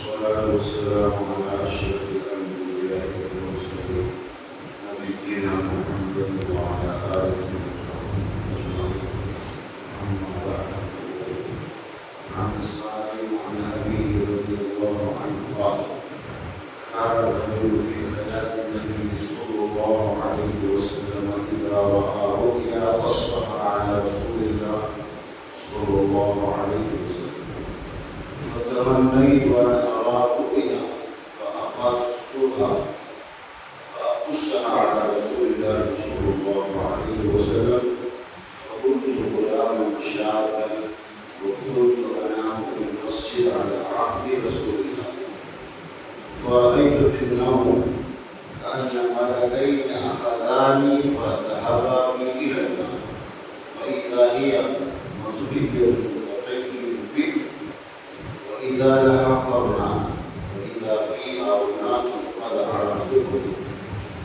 والصلاة والسلام على أشرف الأنبياء والمرسلين نبينا محمد وعلى آله وصحبه أجمعين. أما بعد، عن الصالح عن أبيه رضي الله عنه قال: كان الرجل في حياة النبي صلى الله عليه وسلم إذا رأى رؤيا أصبح على رسول الله صلى الله عليه وسلم، فتمنيت أن أرى رؤيا فأقصها على رسول الله صلى الله عليه وسلم، فكنت غلاما شابا وكنت أنام في المسجد على عهد رسول الله، فرأيت في النوم كأن ملكين أخذاني فذهبا بي إلى النار، فإذا هي مزبية بئر، وإذا لها قرنان، وإذا فيها أناس قد عرفتهم،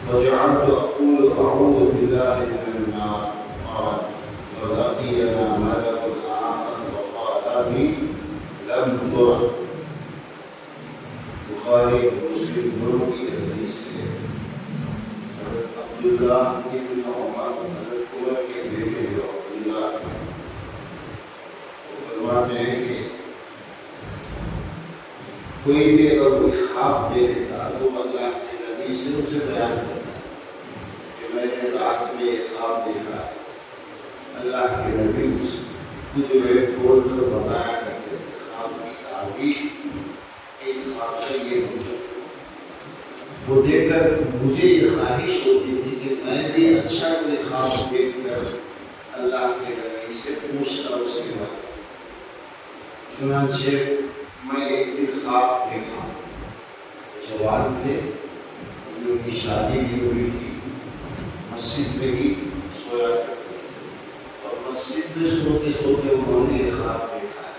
فجعلت أقول أعوذ بالله من النار. قال: فلقينا ملك آخر فقال لي: لم ترى. بخاری مسلم دونوں کی حدیث ہے۔ حضرت عبداللہ ابن عمر حضرت عمر کے بیٹے جو عبداللہ ہیں، وہ فرماتے ہیں کہ کوئی بھی اگر کوئی خواب دیکھتا تو اللہ کے نبی سے اسے بیان کرتا کہ میں نے رات میں ایک خواب دیکھا ہے۔ اللہ کے نبی اس کو جو ہے کھول کر بتایا کرتے تھے خواب کی تعبیر، اس خواب کا یہ مطلب۔ وہ دیکھ کر مجھے یہ خواہش ہوتی تھی کہ میں بھی اچھا کوئی خواب دیکھ کر اللہ کے نبی سے پوچھتا اس کے بارے میں۔ چنانچہ میں ایک دن خواب دیکھا، جوان تھے، ان کی شادی بھی ہوئی تھی، مسجد میں ہی سویا کرتے تھے، اور مسجد میں سوتے سوتے انہوں نے ایک خواب دیکھا ہے۔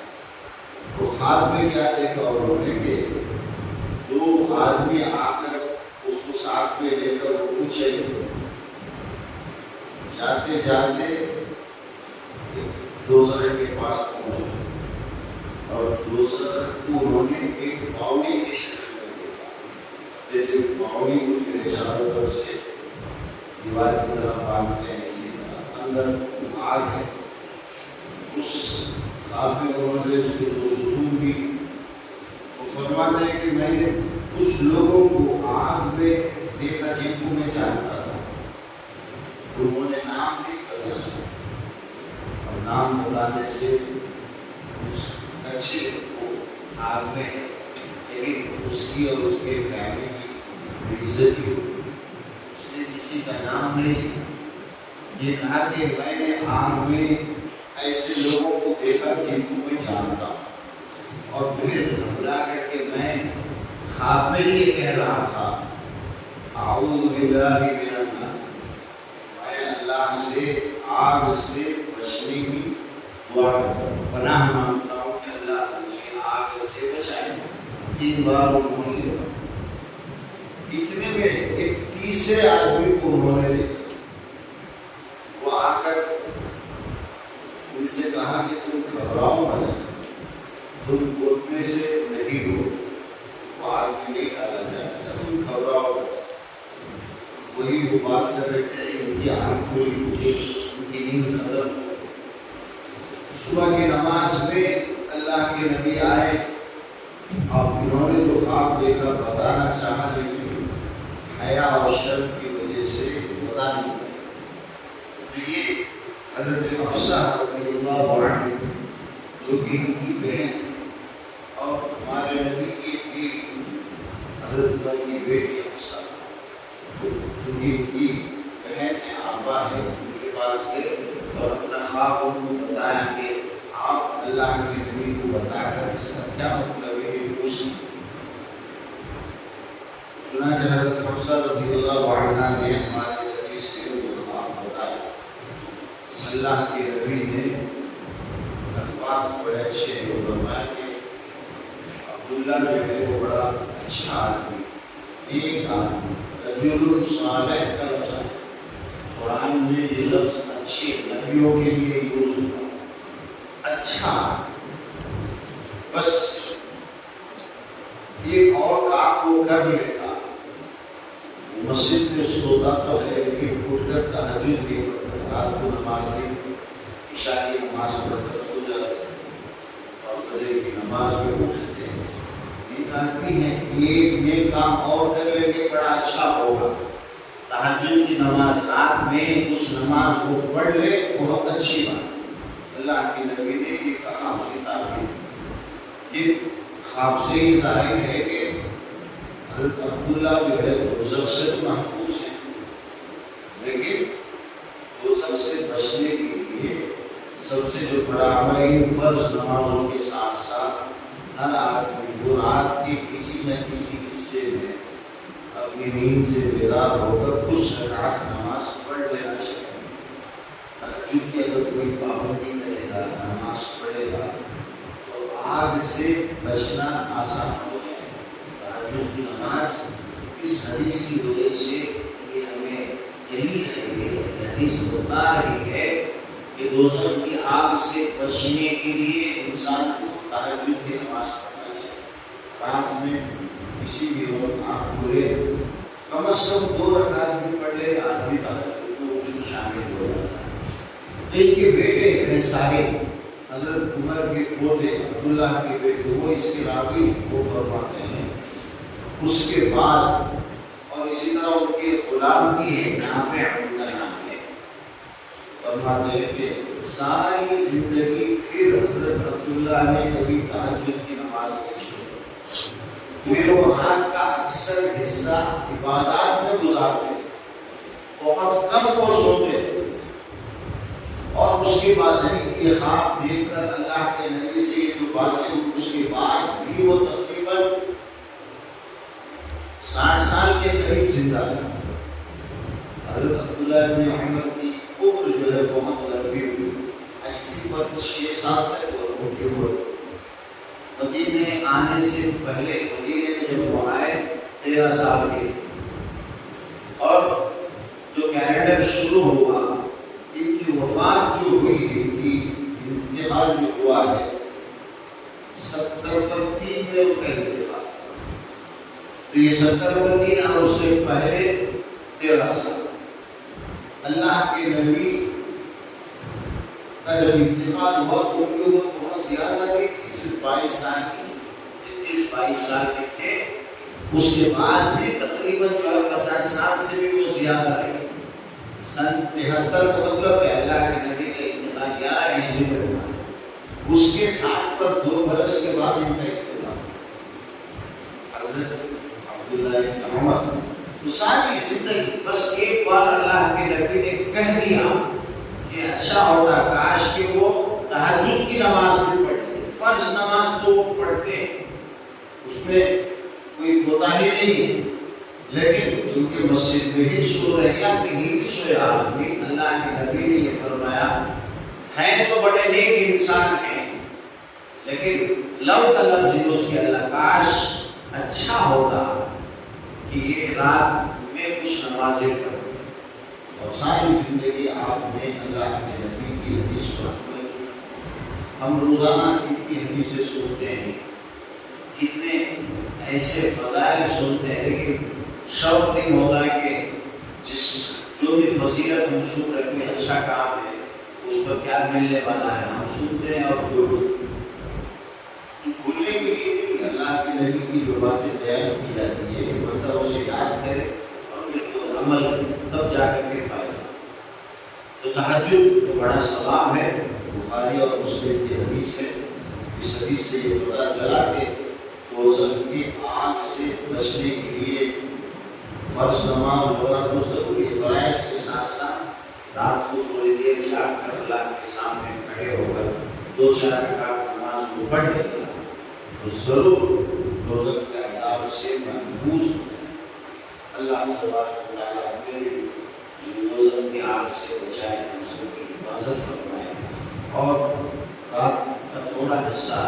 وہ خواب میں کیا دیکھا انہوں نے کہ دو آدمی آ کر اس کو ساتھ میں لے کر وہ پوچھے، جاتے جاتے دوزخ کے پاس پہنچے، اور دوسرا انہوں نے ایک باوڑی کی شکل میں دیکھا، جیسے باوڑی اس کے چاروں طرف سے دیوار کی طرح باندھتے ہیں، اسی طرح اندر آگ ہے۔ اس خواب میں انہوں نے اس کے دو ستون بھی، وہ فرماتے ہیں کہ میں نے کچھ لوگوں کو آگ میں دیکھا جن کو میں جانتا تھا، انہوں نے نام نہیں بتایا، اور نام بتانے سے اس اچھے وہ آگ میں ہے، لیکن اس کی اور اس کے فیملی کی عزت ہو، اس نے کسی کا نام نہیں لیا۔ یہ کہا کہ میں نے آگ میں ایسے لوگوں کو دیکھا جن کو میں جانتا ہوں، اور پھر گھبرا کر کے میں خواب میں ہی کہہ رہا تھا اعوذ باللہ من النار، میں اللہ سے آگ سے بچنے کی دعا پناہ مانگتا ہوں کہ اللہ مجھے آگ سے بچائے۔ 3 بار انہوں نے کہا۔ اتنے میں ایک تیسرے آدمی کو انہوں نے دیکھا، وہ آ کر ان سے کہا کہ تم گھبراؤ مت، تم خود میں سے نہیں ہو، وہ آگ میں نہیں ڈالا جائے گا، تم گھبراؤ مت۔ وہی وہ بات کر رہے تھے، ان کی آنکھ کھلی ہوئی، ان کی نیند ختم۔ صبح کی نماز میں اللہ کے نبی آئے، اور انہوں نے جو خواب دیکھا بتانا چاہا، لیکن حیا اور شرم کی وجہ سے بتا نہیں پایا۔ تو یہ حضرت حفصہ رضی اللہ عنہ جو کہ ان کی بہن اور ہمارے نبی کی بیوی حضرت اللہ کی بیٹی حفصہ، جو کہ ان کی بہن ہے، آبا ہے، ان کے پاس گئے اور اپنا خواب ان کو بتایا کہ آپ اللہ کے نبی کو بتا کر اس کا کیا مطلب ہے کہ پوچھ۔ چنانچہ حضرت حفصہ رضی اللہ عنہ نے ہمارے نبی سے وہ خواب بتایا۔ اللہ کے نبی نے الفاظ بڑے اچھے فرمایا کہ عبداللہ جو ہے وہ بڑا اچھا آدمی، ایک آدمی، رجل صالح کا لفظ ہے۔ قرآن میں یہ لفظ اچھے نبیوں کے لیے یوز ہوا، اچھا، بس کام وہ کر لیتا، مسجد میں سوتا تو ہے لیکن اٹھ کر تہجد نہیں پڑھتا، رات کو نماز نہیں پڑھتا، عشاء کی نماز پڑھ کر سو جاتے اور فجر کی نماز میں اٹھتے ہیں۔ یہ کہتی ہیں ایک نیک کام اور کر لیں گے بڑا اچھا ہوگا، تہجد کی نماز رات میں کچھ نماز کو پڑھ لے بہت اچھی بات ہے۔ اللہ کے نبی نے یہ کہا، اس کی تعبیر یہ خواب سے ہی ظاہر ہے کہ حضرت عبداللہ جو ہے دوزخ سے تو محفوظ ہے، لیکن دوزخ سے بچنے کے لیے سب سے جو بڑا عمل ہے، فرض نمازوں کے ساتھ ساتھ ہر آدمی کو رات کے کسی نہ کسی حصے میں اپنی نیند سے بیدار ہو کر کچھ رکعت نماز پڑھ لینا چاہیے۔ تہجد کی اگر کوئی پابندی کرے گا، نماز پڑھے گا تو آگ سے بچنا آسان ہو جائے گا۔ تہجد کی نماز اس حدیث کی وجہ سے یہ ہمیں دلیل ہے، یہ حدیث بتا رہی ہے کہ دوزخ کی آگ سے بچنے کے لیے انسان کو تہجد کی نماز پڑھنا چاہیے۔ رات میں کسی بھی وقت آپ پورے کم از کم 2 رکعت بھی پڑھ لے، آدمی تہجد میں اس میں شامل ہو جاتا ہے۔ تو ان کے بیٹے ہیں سارے، حضرت عمر کے پوتے عبداللہ کے بیٹے، وہ اس کے راوی وہ فرماتے ہیں اس کے بعد، اور اسی طرح ان کے غلام بھی ہیں نافع ان کا نام ہے، فرماتے ہیں کہ ساری زندگی پھر حضرت عبداللہ نے کبھی تہجد کی نماز نہیں چھوڑی، پھر وہ رات کا اکثر حصہ عبادات میں گزارتے تھے، بہت کم وہ سوتے تھے۔ اور اس کے بعد یہ خواب دیکھ کر اللہ کے نبی سے یہ جو باتیں ہوئی، اس کے بعد بھی وہ تقریباً 60 سال کے قریب زندہ رہا۔ حضرت عبداللہ بن عمر کی عمر جو ہے بہت لمبی ہوئی، 86 سال تک وہ کی عمر۔ مدینے آنے سے پہلے، مدینے میں جب وہ آئے 13 سال کے تھے، اور جو کیلنڈر شروع ہوا، ان کی وفات جو ہوئی، ان کی انتقال جو ہوا ہے 70/3 میں ان کا انتقال، تو یہ 70/3 اور اس سے پہلے 13 سال۔ اللہ کے نبی کا جب انتقال ہوا تو ان کی عمر بہت زیادہ نہیں تھی، صرف 22 سال کی تھی، 23-22 سال کے تھے۔ اس کے بعد بھی تقریباً جو ہے 50 سال سے بھی وہ زیادہ رہے۔ سن 73 کا مطلب ہے اللہ کے نبی کا انتقال 11 ہجری میں ہوا، اس کے 60 پر 2 برس کے بعد ان کا انتقال حضرت عبداللہ بن عمر۔ تو ساری زندگی بس ایک بار اللہ کے نبی نے کہہ دیا کہ اچھا ہوتا کاش کہ وہ تہجد کی نماز بھی پڑھتے، فرض نماز تو وہ پڑھتے، اس میں کوئی کوتاہی نہیں ہے، لیکن چونکہ مسجد میں ہی سو رہے یا کہیں بھی سویا آدمی، اللہ کے نبی نے یہ فرمایا ہے تو بڑے نیک انسان ہیں، لیکن لو کا لفظ یوز کیا، اللہ کاش اچھا ہوتا کہ یہ رات میں کچھ نمازیں پڑھتے۔ اور ساری زندگی آپ نے اللہ کے نبی کی حدیث پر عمل کیا۔ ہم روزانہ کتنی حدیثیں سنتے ہیں، کتنے ایسے فضائل سنتے ہیں، لیکن شوق نہیں ہوتا کہ جو بھی فضیلت ہم سن رہے کوئی اچھا کام ہے اس پر کیا ملنے والا ہے، ہم سنتے ہیں اور بھولنے کے لیے اللہ کے نبی کی جو باتیں بیان کی جاتی ہے کہ بندہ اسے یاد کرے اور پھر عمل، تب جا کر کے فائدہ۔ تو تہجد کا بڑا ثواب ہے، بخاری اور مسلم کی حدیث ہے۔ اس حدیث سے یہ پتہ چلا کہ دوزخ کی آگ سے بچنے کے لیے فرض نماز وغیرہ تو ضروری ہے، فرائض کے ساتھ ساتھ رات کو تھوڑی دیر جاگ کر اللہ کے سامنے کھڑے ہو کر 2-4 رکعت نماز کو پڑھ لے گا تو ضرور دوزخ کے عذاب سے محفوظ ہوتا ہے۔ اللہ تبارک و تعالیٰ ہمیں جو دوزخ کی آگ سے بچائے، ہم سب کی حفاظت فرمائے، اور رات کا تھوڑا حصہ